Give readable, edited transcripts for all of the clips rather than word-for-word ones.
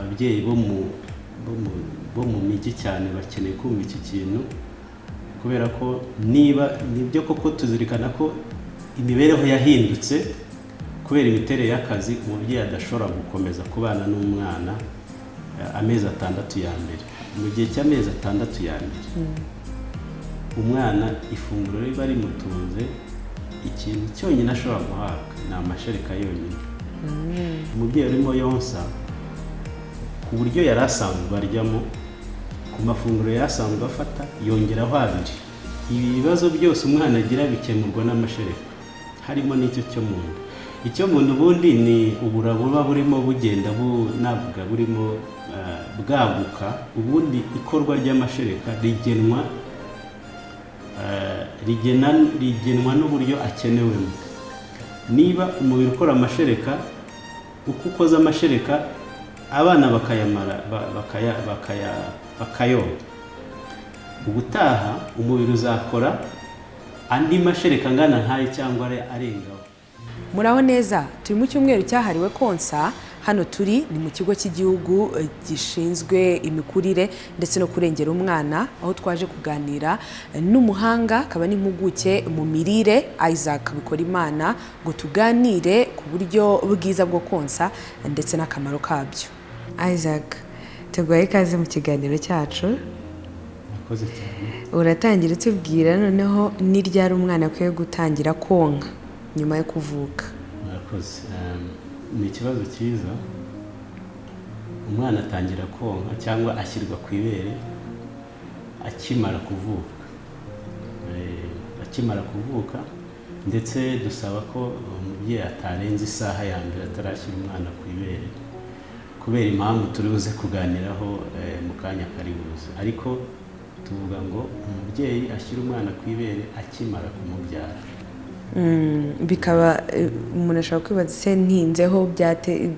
ababyeyi bo mu mijyi cyane bakeneye kumva iki kintu, kubera ko niba nibyo koko tuzirikana ko imibereho yahindutse kubera imiterere y'akazi, umubyeyi adashobora gukomeza kubana n'umwana amezi 6 ya mbere. Mu gihe cy'amezi 6 ya mbere umwana ifunguro riba rimutunze, ikintu cyonyine ashobora guhabwa ni amashereka yonyine. Umubyeyi urimo yonsa ku buryo yari asanzwe aryamo, ku mafunguro yari asanzwe afata yongeraho 2. Ibi bibazo byose umwana agira bikemurwa n'amashereka, harimo n'icyo cyo mu nda. Icyo mu nda ubundi ni ubura buba burimo bugenda navuga burimo bwaguka. Ubundi ikorwa ry'amashereka rigenwa n'uburyo akenewemo. Niba umubiri ukora amashereka, uko ukoze amashereka abana bakayamara bakayonka, ubutaha umubiri uzakora andi mashereka angana nkayo cyangwa arengaho. Muraho neza, turi mu cyumweru cyahariwe konsa. Hano turi ni mu kigo cy'igihugu gishinzwe imikurire ndetse no kurengera umwana, aho twaje kuganira n'umuhanga akaba n'impuguke mu mirire Isaac Bikorimana ngo tuganire ku buryo bwiza bwo konsa ndetse n'akamaro kabyo. Isaac, tuguhaye ikaze mu kiganiro cyacu. Murakoze cyane. Uratangira utubwira noneho ni ryari umwana akwiye gutangira konka nyuma yo kuvuka? Murakoze. Ni ikibazo cyiza. Umwana atangira konka cyangwa ashyirwa ku ibere akimara kuvuka. Akimara kuvuka, ndetse dusaba ko umubyeyi atarenza isaha ya mbere atarashyira umwana ku ibere, kubera impamvu turi buze kuganiraho mu kanya kari buze. Ariko tuvuga ngo umubyeyi ashyira umwana ku ibere akimara kumubyara. Bikaba umuntu ashobora kwibaza se ntinzeho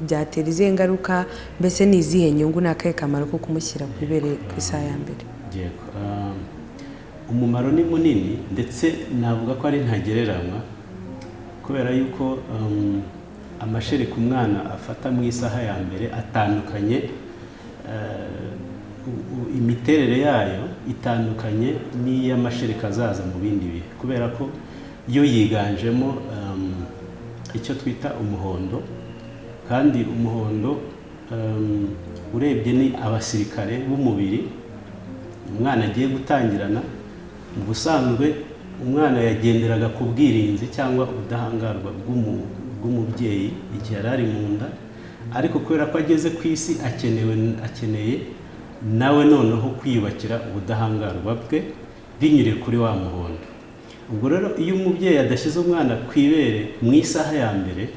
byatera izihe ngaruka, mbese ni izihe nyungu n'akahe kamaro ko kumushyira ku ibere ku isaha ya mbere? Yego, umumaro ni munini ndetse navuga ko ari ntagereranywa, kubera yuko amashereka umwana afata mu isaha ya mbere atandukanye, imiterere yayo itandukanye n'iy'amashereka azaza mu bindi bihe, kubera ko yo yiganjemo icyo twita umuhondo, kandi umuhondo urebye ni abasirikare b'umubiri umwana agiye gutangirana. Mu busanzwe umwana yagenderaga ku bwirinzi cyangwa ubudahangarwa bw'umubyeyi igihe yari ari mu nda, ariko kubera ko ageze ku isi akeneye nawe noneho kwiyubakira ubudahangarwa bwe binyuriye kuri wa muhondo. Ubwo rero iyo umubyeyi adashyize umwana ku ibere mu isaha ya mbere,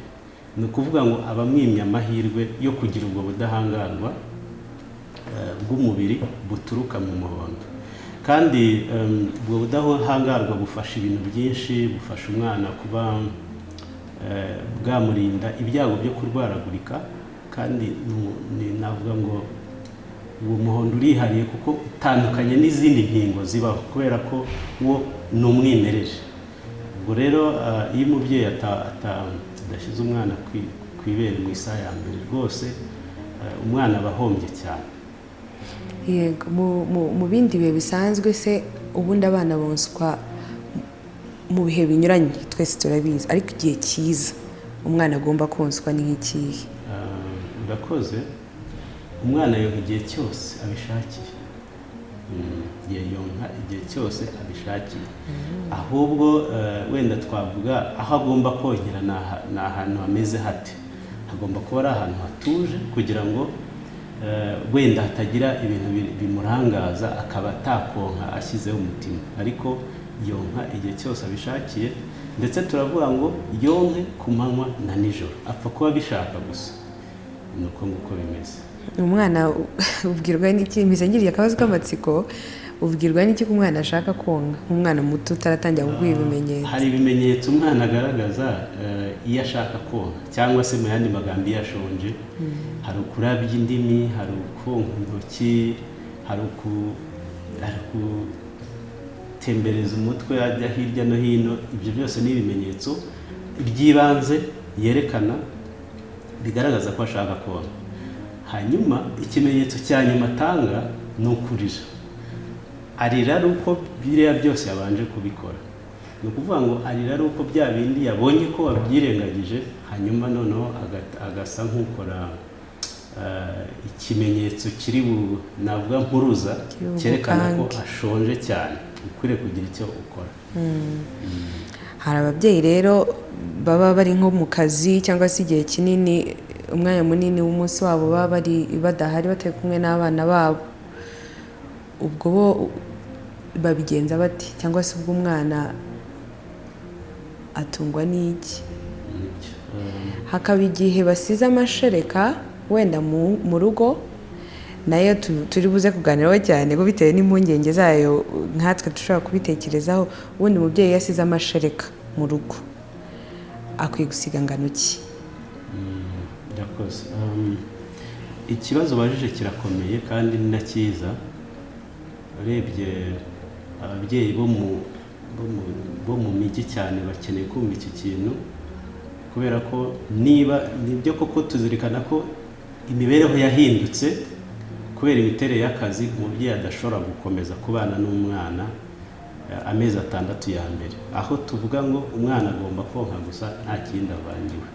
ni ukuvuga ngo aba amwimye amahirwe yo kugira ubwo budahangarwa bw'umubiri buturuka mu muhondo. Kandi ubwo budahangarwa bufasha ibintu byinshi, bufasha umwana kuba bwamurinda ibyago byo kurwaragurika, kandi navuga ngo uwo muhondo urihariye kuko utandukanye n'izindi nkingo zibaho, kubera ko wo ni umwimerere. Ubwo rero iyo umubyeyi adashyize umwana ku ibere mu isaha ya mbere, rwose umwana aba ahombye cyane. Yego, mu bindi bihe bisanzwe se ubundi abana bonswa mu bihe binyuranye, twese turabizi, ariko igihe cyiza umwana agomba konswa ni nk'ikihe? Urakoze. Umwana yonka igihe cyose abishakiye. Yonka igihe cyose abishakiye. Ahubwo wenda twavuga aho agomba kongera ni ahantu hameze hate. Hagomba kuba ari ahantu hatuje, kugira ngo wenda hatagira ibintu bimurangaza akaba atakonka ashyizeho umutima. Ariko yonka igihe cyose abishakiye, ndetse turavuga ngo yonke ku manywa na nijoro, apfa kuba abishaka gusa. Ni uko nguko bimeze. Umwana ubwirwa n'iki? Ngiriye akabazo k'amatsiko, ubwirwa n'iki ko umwana ashaka konka? Umwana muto utaratangira kuguha ibimenyetso. Hari ibimenyetso umwana agaragaza iyo ashaka konka, cyangwa se mu yandi magambo iyo ashonje. Hari ukurabya indimi, hari ukonka intoki, hari gutembereza umutwe ajya hirya no hino. Ibyo byose ni ibimenyetso by'ibanze yerekana bigaragaza ko ashaka konka. hanyuma ikimenyetso cya nyuma atanga ni ukurira. Arira ari uko biriya byose yabanje kubikora. Ni ukuvuga ngo arira ari uko bya bindi yabonye ko wabyirengagije, hanyuma noneho agasa nk'ukora ikimenyetso kiri navuga mpuruza cyerekana ko ashonje cyane, ukwiriye kugira icyo ukora. Hari ababyeyi rero baba bari nko mu kazi cyangwa se igihe kinini, umwanya munini w'umunsi wabo baba badahari batari kumwe n'abana babo. Ubwo bo babigenza bati, cyangwa se ubwo umwana atungwa n'iki? Hakaba igihe basize amashereka wenda mu rugo, nayo turi buze kuganiraho cyane ko bitewe n'impungenge zayo nkatwe dushobora kubitekerezaho. Ubundi umubyeyi yasize amashereka mu rugo akwiye gusiga ngano ki? Ndakoze. Ikibazo bajije kirakomeye kandi ni na cyiza. Urebye ababyeyi bo mu mijyi cyane bakeneye kumva iki kintu, kubera ko niba nibyo koko tuzirikana ko imibereho yahindutse kubera imiterere y'akazi, umubyeyi adashobora gukomeza kubana n'umwana amezi 6 ya mbere, aho tuvuga ngo umwana agomba konka gusa nta kindi avangiwe.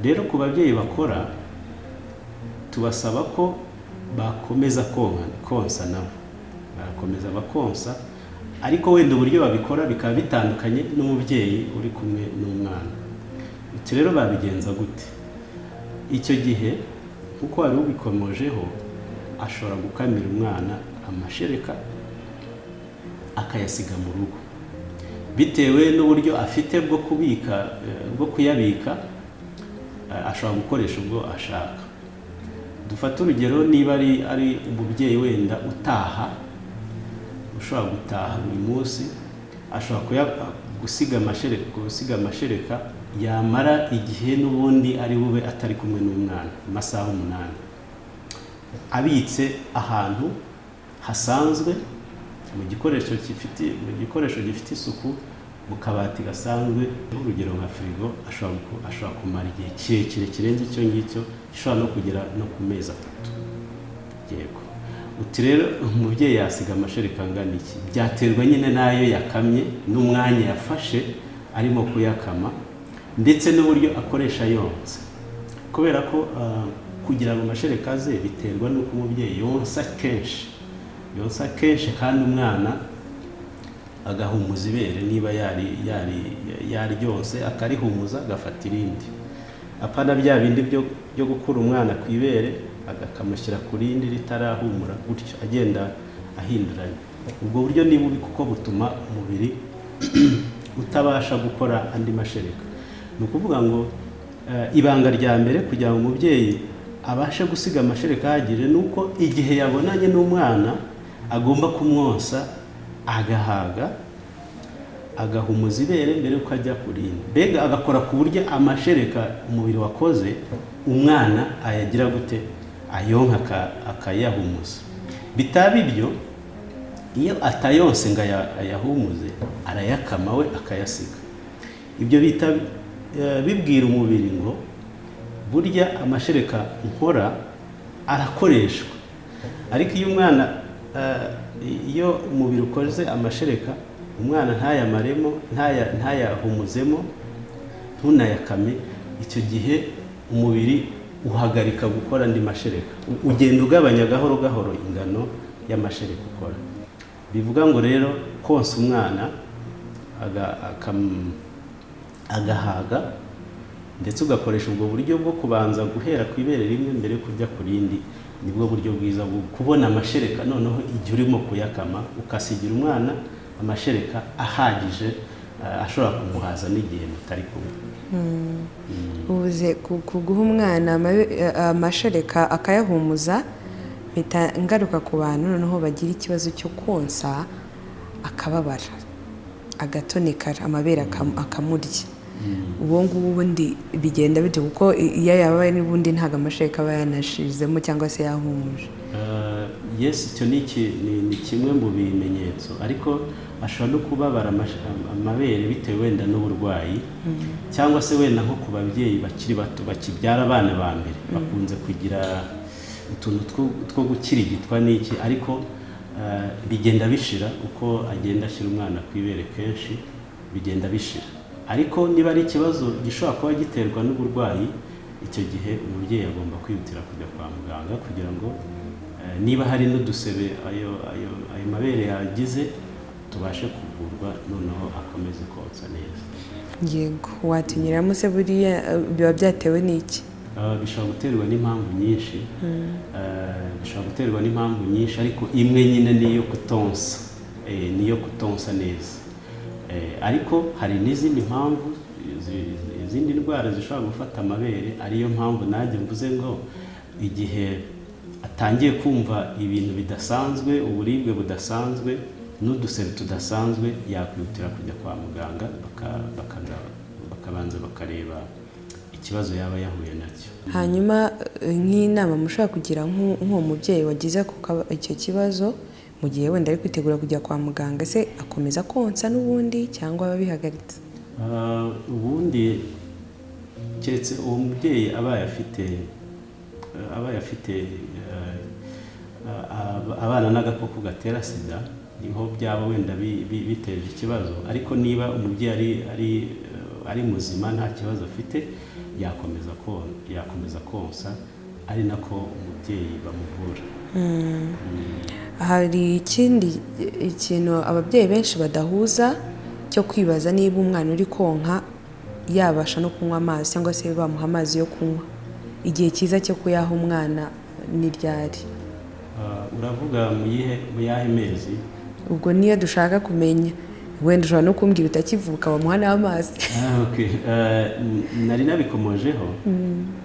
Rero ku babyeyi bakora tubasaba ko bakomeza konsa nabo, barakomeza bakonsa, ariko wenda uburyo babikora bikaba bitandukanye n'umubyeyi uri kumwe n'umwana. Icyo rero babigenza gute? Icyo gihe kuko wari ubikomojeho, ashobora gukamira umwana amashereka akayasiga mu rugo, bitewe n'uburyo afite bwo kuyabika, ashobora gukoresha ubwo ashaka. Dufata urugero, niba ari umubyeyi wenda ushobora gutaha buri munsi, ashobora gusiga amashereka yamara igihe n'ubundi ari bube atari kumwe n'umwana, amasaha 8, abitse ahantu hasanzwe, mu gikoresho gifite isuku, mu kabati gasanzwe. Urugero nka firigo ashobora kumara igihe kirekire kirenze icyo ngicyo, gishobora no kugera no ku mezi 3. Yego. Uti rero umubyeyi yasiga amashereka angana iki? Byaterwa nyine n'ayo yakamye n'umwanya yafashe arimo kuyakama, ndetse n'uburyo akoresha yonsa, kubera ko kugira ngo amashereka ze biterwa n'uko umubyeyi yonsa kenshi kandi umwana agahumuza ibere. Niba yaryonse akarihumuza, agafata irindi, apana bya bindi byo gukura umwana ku ibere agakamushyira ku rindi ritarahumura, gutyo agenda ahinduranya. Ubwo buryo ni bubi kuko butuma umubiri utabasha gukora andi mashereka. Ni ukuvuga ngo ibanga rya mbere kugira ngo umubyeyi abashe gusiga amashereka ahagije, ni uko igihe yabonanye n'umwana agomba kumwonsa agahaga, agahumuza ibere mbere yuko ajya kurinda, mbega agakora ku buryo amashereka umubiri wakoze umwana ayagira gute, ayonka akayahumuza. Bitaba ibyo, iyo atayonse ngo ayahumuze, arayakama we akayasiga. Ibyo bita bibwira umubiri ngo burya amashereka nkora arakoreshwa. Ariko iyo umubiri ukoze amashereka, umwana ntayamaremo, ntayahumuzemo, ntunayakame, icyo gihe umubiri uhagarika gukora andi mashereka, ugenda ugabanya gahoro gahoro ingano y'amashereka ukora. Bivuga ngo rero konsa umwana agahaga, ndetse ugakoresha ubwo buryo bwo kubanza guhera ku ibere rimwe mbere yo kujya ku rindi, nibwo buryo bwiza bwo kubona amashereka. Noneho igihe urimo kuyakama, ukasigira umwana amashereka ahagije, ashobora kumuhaza n'igihe mutari kumwe. Ubuze kuguha umwana amashereka akayahumuza, bita ngaruka ku bantu noneho bagira ikibazo cyo konsa akababara, agatonekara, amabere akamurya. Ubu ngubu ubundi bigenda bite? Kuko iyo yabaye n'ubundi ntago amashereka aba yanashizemo cyangwa se yahumuje. Yes, icyo ni kimwe mu bimenyetso, ariko ashobora no kubabara amabere bitewe wenda n'uburwayi, cyangwa se wenda nko ku babyeyi bakiri bato bakibyara abana ba mbere, bakunze kugira utuntu two gukirigitwa n'iki, ariko bigenda bishira uko agenda ashyira umwana ku ibere kenshi, bigenda bishira. Ariko niba ari ikibazo gishobora kuba giterwa n'uburwayi, icyo gihe umubyeyi agomba kwihutira kujya kwa muganga kugira ngo niba hari n'udusebe ayo mabere yagize tubashe kuvurwa, noneho akomeze konsa neza. Yego, watinyiramo se buriya biba byatewe n'iki? Bishobora guterwa n'impamvu nyinshi, bishobora guterwa n'impamvu nyinshi, ariko imwe nyine niyo kutonsa neza. Ariko hari n'izindi mpamvu, izindi ndwara zishobora gufata amabere, ariyo mpamvu nanjye mvuze ngo igihe atangiye kumva ibintu bidasanzwe, uburibwe budasanzwe n'udusebe tudasanzwe, yakwihutira kujya kwa muganga bakabanza bakareba ikibazo yaba yahuye nacyo. Hanyuma nk'inama mushaka kugira nk'uwo mubyeyi wagize icyo kibazo, mu gihe wenda ari kwitegura kujya kwa muganga, se akomeza konsa n'ubundi cyangwa aba bihagaritse? Ubundi keretse uwo mubyeyi abaye afite abana n'agakoko gatera sida, niho byaba wenda biteje ikibazo. Ariko niba umubyeyi ari muzima nta kibazo afite, yakomeza konsa, ari nako umubyeyi bamuvura. Hari ikindi ikintu ababyeyi benshi badahuza cyo kwibaza niba umwana uri konka yabasha no kunywa amazi, cyangwa se bamuha amazi yo kunywa. Igihe cyiza cyo kuyaha umwana ni ryari? Uravuga mu yahe mezi? Ubwo niyo dushaka kumenya, wenda ushobora no kumbwira utakivuka bamuha n'amazi. Okay. Nari nabikomojeho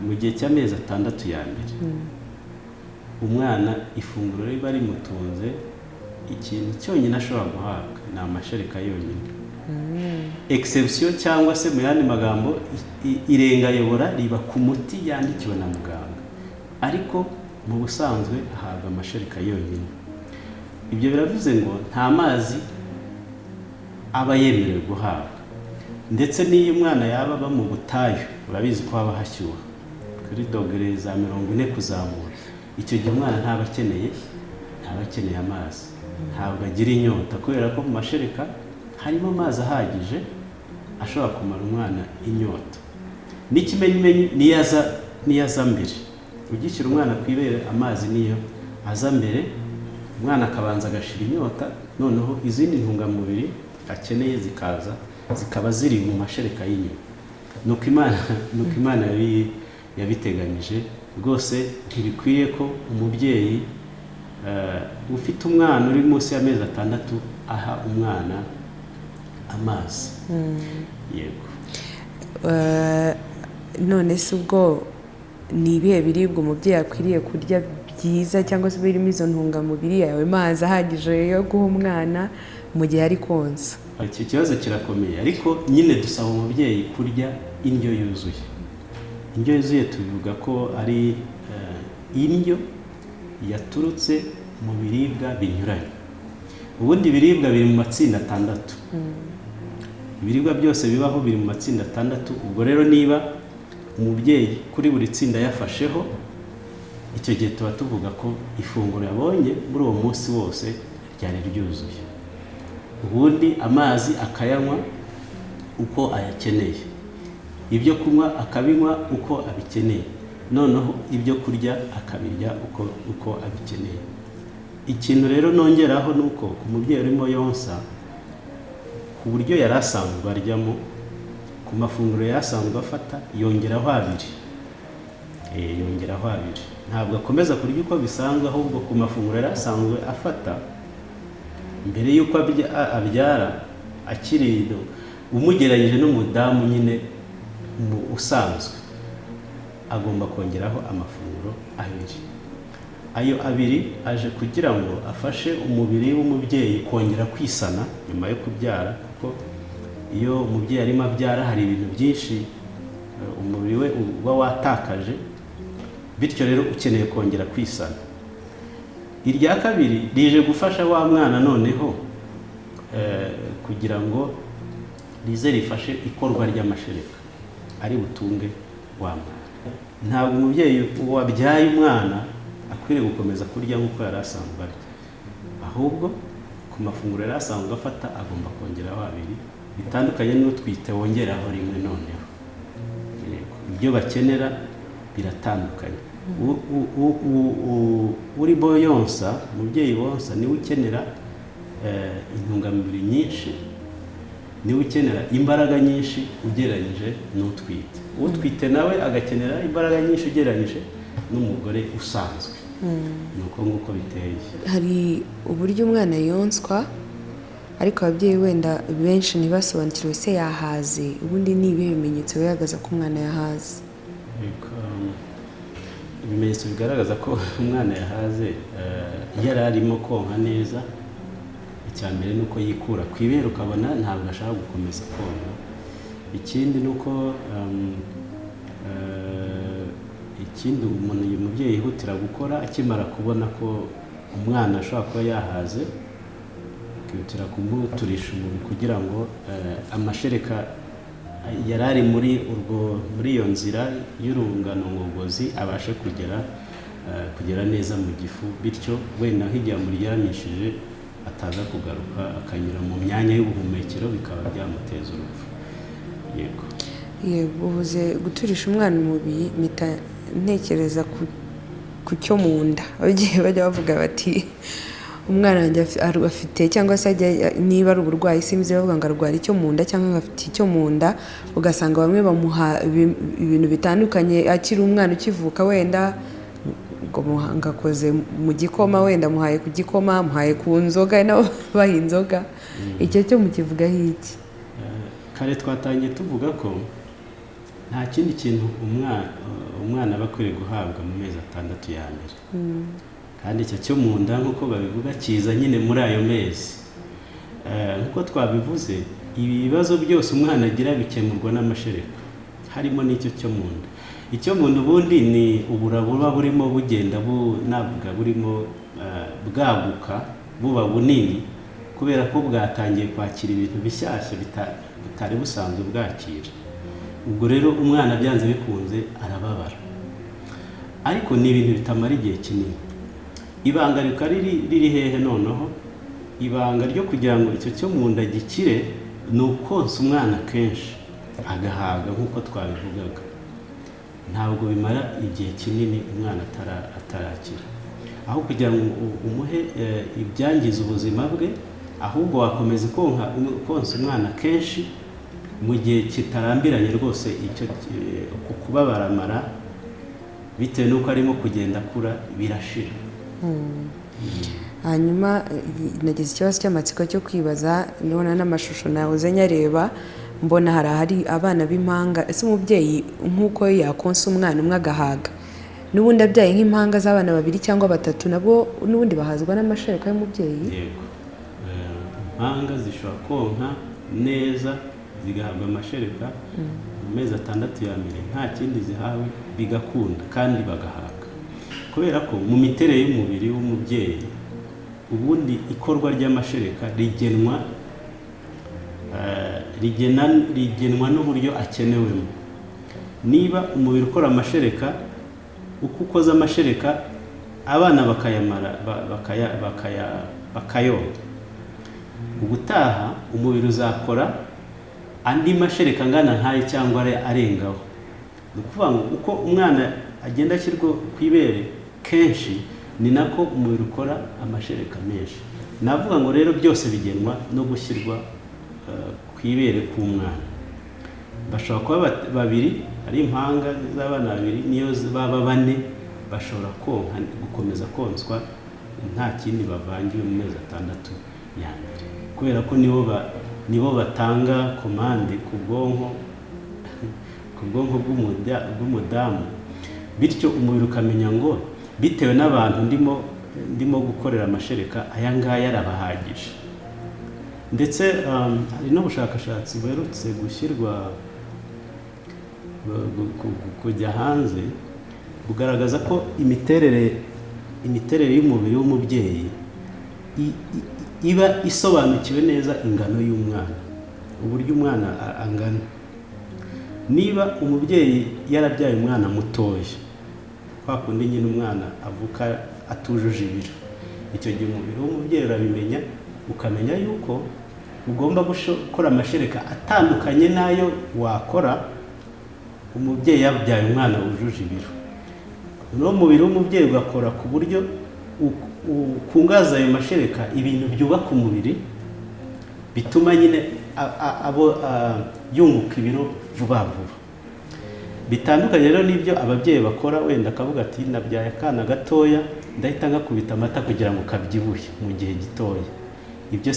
mu gihe cy'amezi 6 ya mbere. Umwana ifunguro riba rimutunze, ikintu cyonyine ashobora guhabwa ni amashereka yonyine. Exception cyangwa se mu yandi magambo irengayobora riba ku muti yandikiwe na muganga, ariko mu busanzwe ahabwa amashereka yonyine. Ibyo biravuze ngo nta mazi aba yemerewe guhabwa, ndetse n'iyo umwana yaba aba mu butayu, urabizi ko haba hashyuha kuri dogere za 40 kuzamura, icyo gihe umwana ntaba akeneye amazi, ntabwo agira inyota, kubera ko mu mashereka harimo amazi ahagije ashobora kumara umwana inyota. N'ikimenyimenyi niyo aza mbere, ugishyira umwana ku ibere amazi niyo aza mbere, umwana akabanza agashira inyota, noneho izindi ntungamubiri akeneye zikaba ziri mu mashereka y'inyuma. Nuko Imana yabiteganyije rwose. Ntibikwiye ko umubyeyi ufite umwana uri munsi y'amezi 6 aha umwana amazi. Yego. None se ubwo ni ibihe biribwa umubyeyi akwiriye kurya byiza, cyangwa se birimo izo ntungamubiri, yawe mazi ahagije yo guha umwana mu gihe ari konsa? Iki kibazo kirakomeye, ariko nyine dusaba umubyeyi kurya indyo yuzuye. Indyo yuzuye tuvuga ko ari indyo yaturutse mu biribwa binyuranye. Ubundi ibiribwa biri mu matsinda 6. Ibiribwa byose bibaho biri mu matsinda 6. Ubwo rero niba umubyeyi kuri buri tsinda yafasheho, icyo gihe tuba tuvuga ko ifunguro yabonye muri uwo munsi wose ryari ryuzuye. Ubundi amazi akayanywa uko ayakeneye, ibyo kunywa akabinywa uko abikeneye, noneho ibyo kurya akabirya uko abikeneye. Ikintu rero nongeraho nuko ku mubyeyi urimo yonsa, ku buryo yari asanzwe aryamo, ku mafunguro yasanzwe afata, yongeraho 2. Yongeraho 2. Ntabwo akomeza kurya uko bisanzwe, ahubwo ku mafunguro yari asanzwe afata mbere y'uko abyara, akiri umugereranyije n'umudamu nyine usanzwe, agomba kongeraho amafunguro 2. Ayo 2 aje kugira ngo afashe umubiri w'umubyeyi kongera kwisana nyuma yo kubyara, kuko iyo umubyeyi arimo abyara hari ibintu byinshi umubiri we uba watakaje, bityo rero ukeneye kongera kwisana. Irya 2 rije gufasha wa mwana noneho kugira ngo rize rifashe ikorwa ry'amashereka ari butunge wa mwana. Ntabwo umubyeyi wabyaye umwana akwiriye gukomeza kurya nk'uko yari asanzwe arya, ahubwo ku mafunguro yari asanzwe afata agomba kongeraho 2 bitandukanye n'utwite wongeraho 1 noneho. Ibyo bakenera biratandukanye. Uri boyonsa, umubyeyi wonsa niwe ukenera intungamubiri nyinshi, niwe ukenera imbaraga nyinshi ugereranyije n'utwite. Utwite nawe agakenera imbaraga nyinshi ugereranyije n'umugore usanzwe. Nuko nguko biteye. Hari uburyo umwana yonswa ariko ababyeyi wenda benshi ntibasobanukirwe se yahaze, ubundi ni ibihe bimenyetso bigaragaza ko umwana yahaze? Ibimenyetso bigaragaza ko umwana yahaze yari arimo konka neza, icya mbere ni uko yikura ku ibere ukabona ntabwo ashaka gukomeza konka. Ikindi ni uko umubyeyi yihutira gukora akimara kubona ko umwana ashobora kuba yahaze, akihutira kumuturisha umubiri kugira ngo amashereka yari ari muri iyo nzira y'urungano ngogozi abashe kugera neza mu gifu, bityo wenda nk'igihe amuryamishije ataza kugaruka akanyura mu myanya y'ubuhumekero bikaba byamuteza urupfu. Yego. Ubuze guturisha umwana umubiri, mpita ntekereza ku cyo mu nda. Ababyeyi bajya bavuga bati umwana wanjye afite cyangwa se niba ari uburwayi simbizi bavuga ngo arwara icyo mu nda cyangwa afite icyo mu nda, ugasanga bamwe bamuha ibintu bitandukanye akiri umwana ukivuka, wenda ngo ngakoze mu gikoma, wenda muhaye ku gikoma, muhaye ku nzoga, nabo baha inzoga. Icyo cyo mukivugaho iki? Kare twatangiye tuvuga ko nta kindi kintu umwana aba akwiriye guhabwa mu mezi 6 ya mbere, kandi icyo cyo mu nda nk'uko babivuga kiza nyine muri ayo mezi. Nk'uko twabivuze, ibi bibazo byose umwana agira bikemurwa n'amashereka, harimo n'icyo cyo mu nda. Icyo mu nda ubundi ni ubura buba burimo bugenda navuga burimo bwaguka buba bunini, kubera ko bwatangiye kwakira ibintu bishyashya bitari busanzwe bwakira. Ubwo rero umwana byanze bikunze arababara, ariko ni ibintu bitamara igihe kinini. Ibanga riri hehe noneho? Ibanga ryo kugira ngo icyo cyo mu nda gikire ni ukonsa umwana kenshi agahaga nk'uko twabivugaga. Ntabwo bimara igihe kinini umwana atarakira, aho kugira ngo umuhe ibyangiza ubuzima bwe, ahubwo wakomeza konsa umwana kenshi mu gihe kitarambiranye rwose. Icyo kubabaramara bitewe n'uko arimo kugenda akura birashira. Hanyuma nagize ikibazo cy'amatsiko cyo kwibaza, nibona n'amashusho nahoze nyareba, mbona hari abana b'impanga. Ese umubyeyi nk'uko yakonsa umwana umwe agahaga, n'ubundi abyaye nk'impanga z'abana 2 cyangwa 3, nabo n'ubundi bahazwa n'amashereka y'umubyeyi? Yego, impanga zishobora konka neza zigahabwa amashereka mu mezi 6 ya mbere, nta kindi zihawe bigakunda kandi bagahaga. Kubera ko mu miterere y'umubiri w'umubyeyi ubundi ikorwa ry'amashereka rigenwa n'uburyo akenewemo. Niba umubiri ukora amashereka, uko ukoze amashereka abana bakayamara bakayonka, ubutaha umubiri uzakora andi mashereka angana nkayo cyangwa arengaho. Ni ukuvuga ngo uko umwana agenda ashyirwa ku ibere kenshi, ni nako umubiri ukora amashereka menshi. Navuga ngo rero byose bigenwa no gushyirwa ku ibere k'umwana. Bashobora kuba 2, ari impanga z'abana 2, niyo baba 4 bashobora gukomeza konswa nta kindi bavangiwe mu mezi 6 ya mbere, kubera ko nibo batanga komande ku bwonko bw'umudamu, bityo umubiri ukamenya ngo bitewe n'abantu ndimo gukorera amashereka aya ngaya arabahagije. Ndetse hari n'ubushakashatsi buherutse kujya hanze bugaragaza ko imiterere y'umubiri w'umubyeyi iba isobanukiwe neza ingano y'umwana, uburyo umwana angana. Niba umubyeyi yarabyaye umwana mutoya, kwa kundi nyine umwana avuka atujuje ibiro. Icyo gihe umubiri w'umubyeyi urabimenya, ukamenya yuko ugomba gukora amashereka atandukanye n'ayo wakora umubyeyi yabyaye umwana wujuje ibiro. No mubiri w'umubyeyi ugakora ku buryo ukungaza ayo mashereka ibintu byubaka umubiri bituma nyine yunguka ibiro vuba vuba. Bitandukanye rero n'ibyo ababyeyi bakora, wenda akavuga ati nabyaye akana gatoya ndahita ngakubita amata kugira ngo kabyibuhe mu gihe gitoya. Ibyo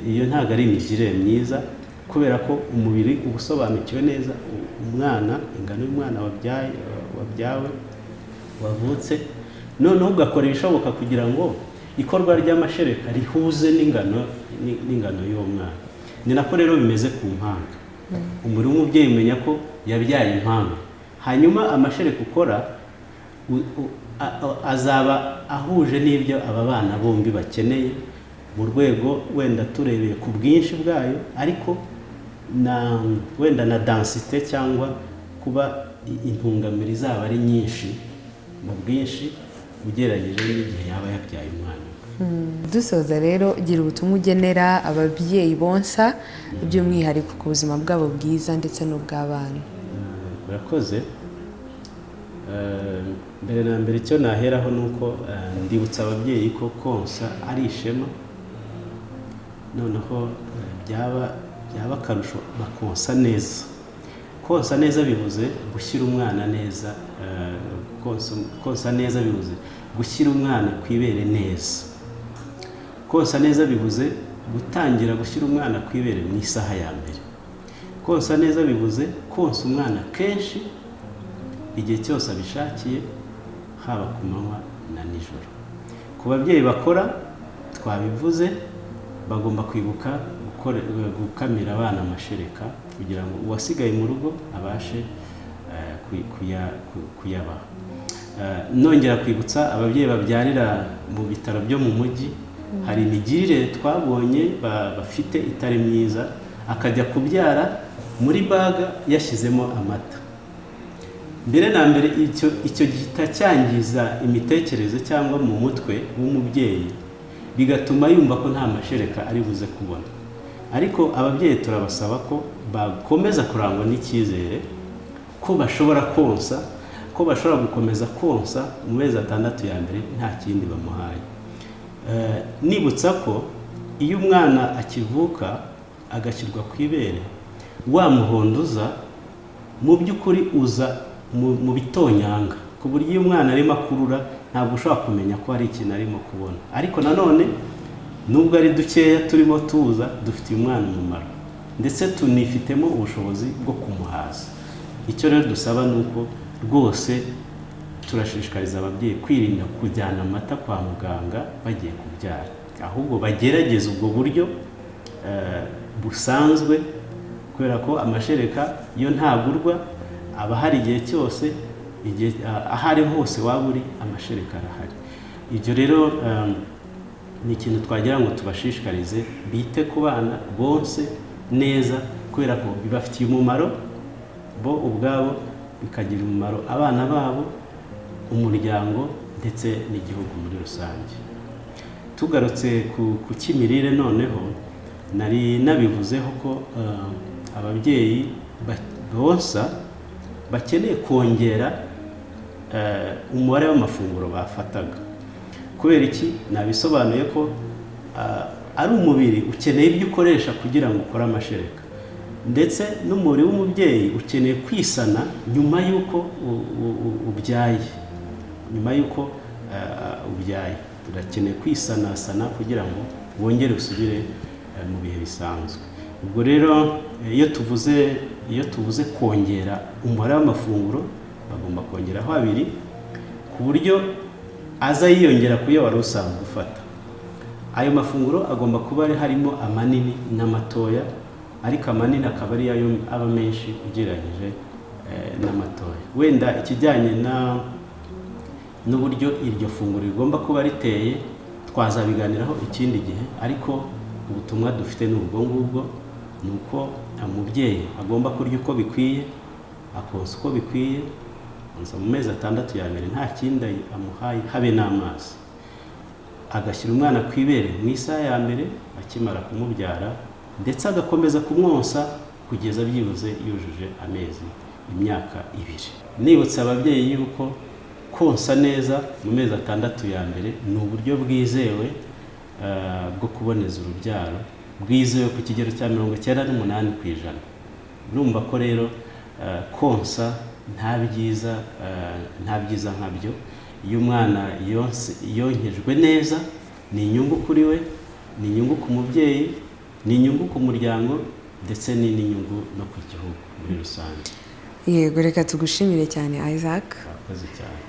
iyo ntabwo ari imigirire myiza, kubera ko umubiri uba usobanukiwe neza umwana, ingano y'umwana wabyawe wavutse, noneho ugakora ibishoboka kugira ngo ikorwa ry'amashereka rihuze n'ingano y'uwo mwana. Ni nako rero bimeze ku mpanga. Umubiri w'umubyeyi umenya ko yabyaye impanga, hanyuma amashereka ukora azaba ahuje n'ibyo aba bana bombi bakeneye, mu rwego wenda turebeye ku bwinshi bwayo, ariko wenda na densité cyangwa kuba intungamubiri zaba ari nyinshi mu bwinshi ugereranyije n'igihe yaba yabyaye umwana. Dusoza rero, gira ubutumwa ugenera ababyeyi bonsa by'umwihariko ku buzima bwabo bwiza ndetse n'ubw'abana. Urakoze. Mbere na mbere icyo naheraho ni uko ndibutsa ababyeyi ko konsa ari ishema, noneho byaba akarusho bakonsa neza. Konsa neza bivuze gushyira umwana neza, konsa neza bivuze gushyira umwana ku ibere neza. Konsa neza bivuze gutangira gushyira umwana ku ibere mu isaha ya mbere. Konsa neza bivuze konsa umwana kenshi igihe cyose abishakiye, haba ku manywa na nijoro. Ku babyeyi bakora, twabivuze, bagomba kwibuka gukamira abana amashereka kugira ngo uwasigaye mu rugo abashe kuyabaha. Nongera kwibutsa ababyeyi babyarira mu bitaro byo mu mujyi, hari imigirire twabonye bafite itari myiza, akajya kubyara muri baga yashyizemo amata. Mbere na mbere icyo gihita cyangiza imitekerereze cyangwa mu mutwe w'umubyeyi, bigatuma yumva ko nta mashereka ari buze kubona. Ariko ababyeyi turabasaba ko bakomeza kurangwa n'icyizere ko bashobora konsa, ko bashobora gukomeza konsa mu mezi 6 ya mbere nta kindi bamuhaye. Nibutsa ko iyo umwana akivuka agashyirwa ku ibere, wa muhondoza mu by'ukuri uza mu bitonyanga, ku buryo iyo umwana arimo akurura ntabwo ushobora kumenya ko hari ikintu arimo kubona. Ariko nanone nubwo ari dukeya turimo tuza, dufitiye umwana umumaro ndetse tunifitemo ubushobozi bwo kumuhaza. Icyo rero dusaba ni uko rwose turashishikariza ababyeyi kwirinda kujyana amata kwa muganga bagiye kubyara, ahubwo bagerageza ubwo buryo busanzwe, kubera ko amashereka iyo ntagurwa aba hari igihe cyose, ahari hose waba uri amashereka arahari. Ibyo rero ni ikintu twagira ngo tubashishikarize, bite ku bana bonse neza, kubera ko bibafitiye umumaro bo ubwabo, bikagira umumaro abana babo, umuryango ndetse n'igihugu muri rusange. Tugarutse ku cy'imirire noneho, nari nabivuzeho ko ababyeyi bonsa bakeneye kongera umubare w'amafunguro bafataga. Kubera iki? Nabisobanuye ko ari umubiri ukeneye ibyo ukoresha kugira ngo ukore amashereka, ndetse n'umubiri w'umubyeyi ukeneye kwisana nyuma y'uko ubyaye. Turakeneye kwisanasana kugira ngo wongere usubire mu bihe bisanzwe. Ubwo rero iyo tuvuze kongera umubare w'amafunguro, bagomba kongeraho 2 ku buryo aza yiyongera ku yo wari usanzwe ufata. Ayo mafunguro agomba kuba harimo amanini n'amatoya, ariko amanini akaba ari ayo aba menshi ugereranyije n'amatoya. Wenda ikijyanye n'uburyo iryo funguro rigomba kuba riteye twazabiganiraho ikindi gihe, ariko ubutumwa dufite ni ubwo ngubwo, ni uko umubyeyi agomba kurya uko bikwiye, akonsa uko bikwiye, konsa mu mezi 6 ya mbere nta kindi amuhaye habe n'amazi, agashyira umwana ku ibere mu isaha ya mbere akimara kumubyara, ndetse agakomeza kumwonsa kugeza byibuze yujuje imyaka 2. Nibutsa ababyeyi yuko konsa neza mu mezi 6 ya mbere ni uburyo bwizewe bwo kuboneza urubyaro, bwizewe ku kigero cya 98%. Urumva ko rero konsa nta byiza nkabyo. Iyo umwana yonkejwe neza ni inyungu kuri we, ni inyungu ku mubyeyi, ni inyungu ku muryango, ndetse ni n'inyungu no ku gihugu muri rusange. Yego, reka tugushimire cyane Isaac. Murakoze cyane.